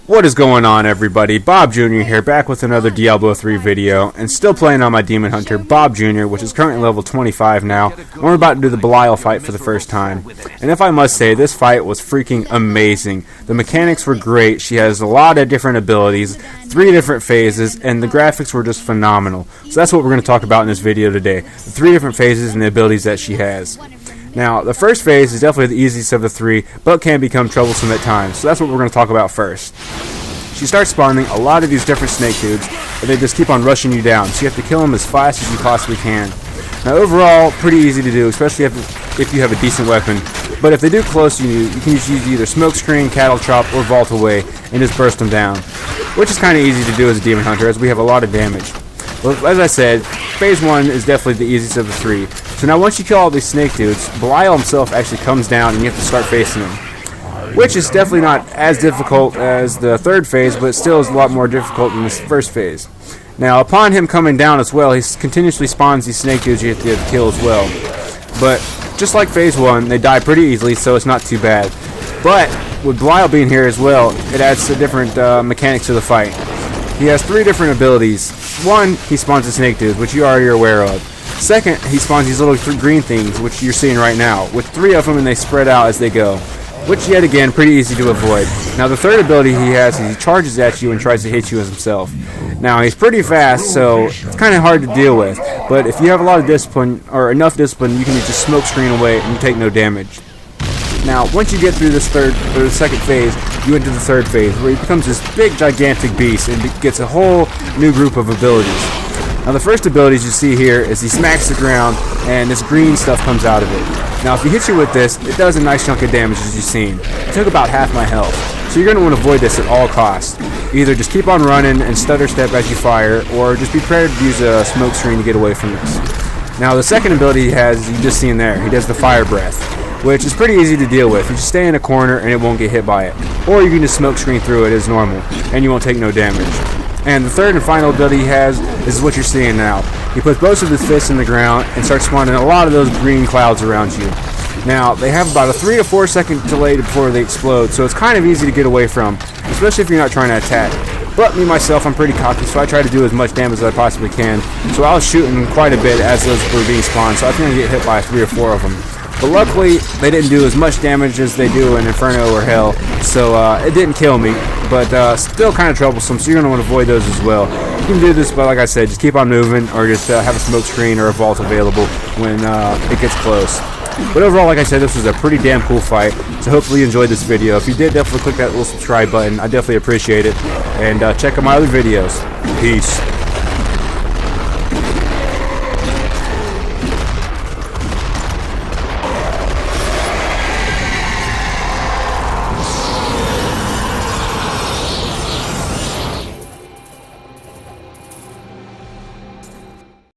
What is going on, everybody? Bob Jr. here, back with another Diablo 3 video, and still playing on my Demon Hunter, Bob Jr., which is currently level 25 now, and we're about to do the Belial fight for the first time. And if I must say, this fight was freaking amazing. The mechanics were great, she has a lot of different abilities, 3 different phases, and the graphics were just phenomenal. So that's what we're going to talk about in this video today, the 3 different phases and the abilities that she has. Now, the first phase is definitely the easiest of the 3, but can become troublesome at times, so that's what we're going to talk about first. She starts spawning a lot of these different snake dudes, and they just keep on rushing you down, so you have to kill them as fast as you possibly can. Now, overall, pretty easy to do, especially if you have a decent weapon, but if they do close to you, you can use either smoke screen, cattle chop, or vault away, and just burst them down, which is kind of easy to do as a demon hunter, as we have a lot of damage. Well, as I said, phase 1 is definitely the easiest of the 3. So now once you kill all these snake dudes, Belial himself actually comes down and you have to start facing him. Which is definitely not as difficult as the 3rd phase, but still is a lot more difficult than this first phase. Now upon him coming down as well, he continuously spawns these snake dudes you have to kill as well. But just like phase 1, they die pretty easily, so it's not too bad. But with Belial being here as well, it adds a different mechanics to the fight. He has 3 different abilities. 1, he spawns the snake dudes, which you already are aware of. 2nd, he spawns these little green things, which you're seeing right now, with 3 of them, and they spread out as they go, which yet again, pretty easy to avoid. Now the 3rd ability he has is he charges at you and tries to hit you as himself. Now he's pretty fast, so it's kind of hard to deal with, but if you have a lot of discipline, or enough discipline, you can just smoke screen away and you take no damage. Now, once you get through this 2nd phase, you enter the 3rd phase, where he becomes this big, gigantic beast and gets a whole new group of abilities. Now, the first abilities you see here is he smacks the ground, and this green stuff comes out of it. Now, if he hits you with this, it does a nice chunk of damage, as you've seen. It took about half my health, so you're going to want to avoid this at all costs. Either just keep on running and stutter step as you fire, or just be prepared to use a smoke screen to get away from this. Now, the 2nd ability he has, you just seen there, he does the fire breath, which is pretty easy to deal with. You just stay in a corner and it won't get hit by it. Or you can just smoke screen through it as normal, and you won't take no damage. And the 3rd and final ability he has is what you're seeing now. He puts both of his fists in the ground and starts spawning a lot of those green clouds around you. Now, they have about a 3 to 4 second delay before they explode, so it's kind of easy to get away from, especially if you're not trying to attack. But me, myself, I'm pretty cocky, so I try to do as much damage as I possibly can. So I was shooting quite a bit as those were being spawned, so I think I get hit by 3 or 4 of them. But luckily, they didn't do as much damage as they do in Inferno or Hell, so it didn't kill me, but still kind of troublesome, so you're going to want to avoid those as well. You can do this, but like I said, just keep on moving, or just have a smoke screen or a vault available when it gets close. But overall, like I said, this was a pretty damn cool fight, so hopefully you enjoyed this video. If you did, definitely click that little subscribe button. I definitely appreciate it, and check out my other videos. Peace.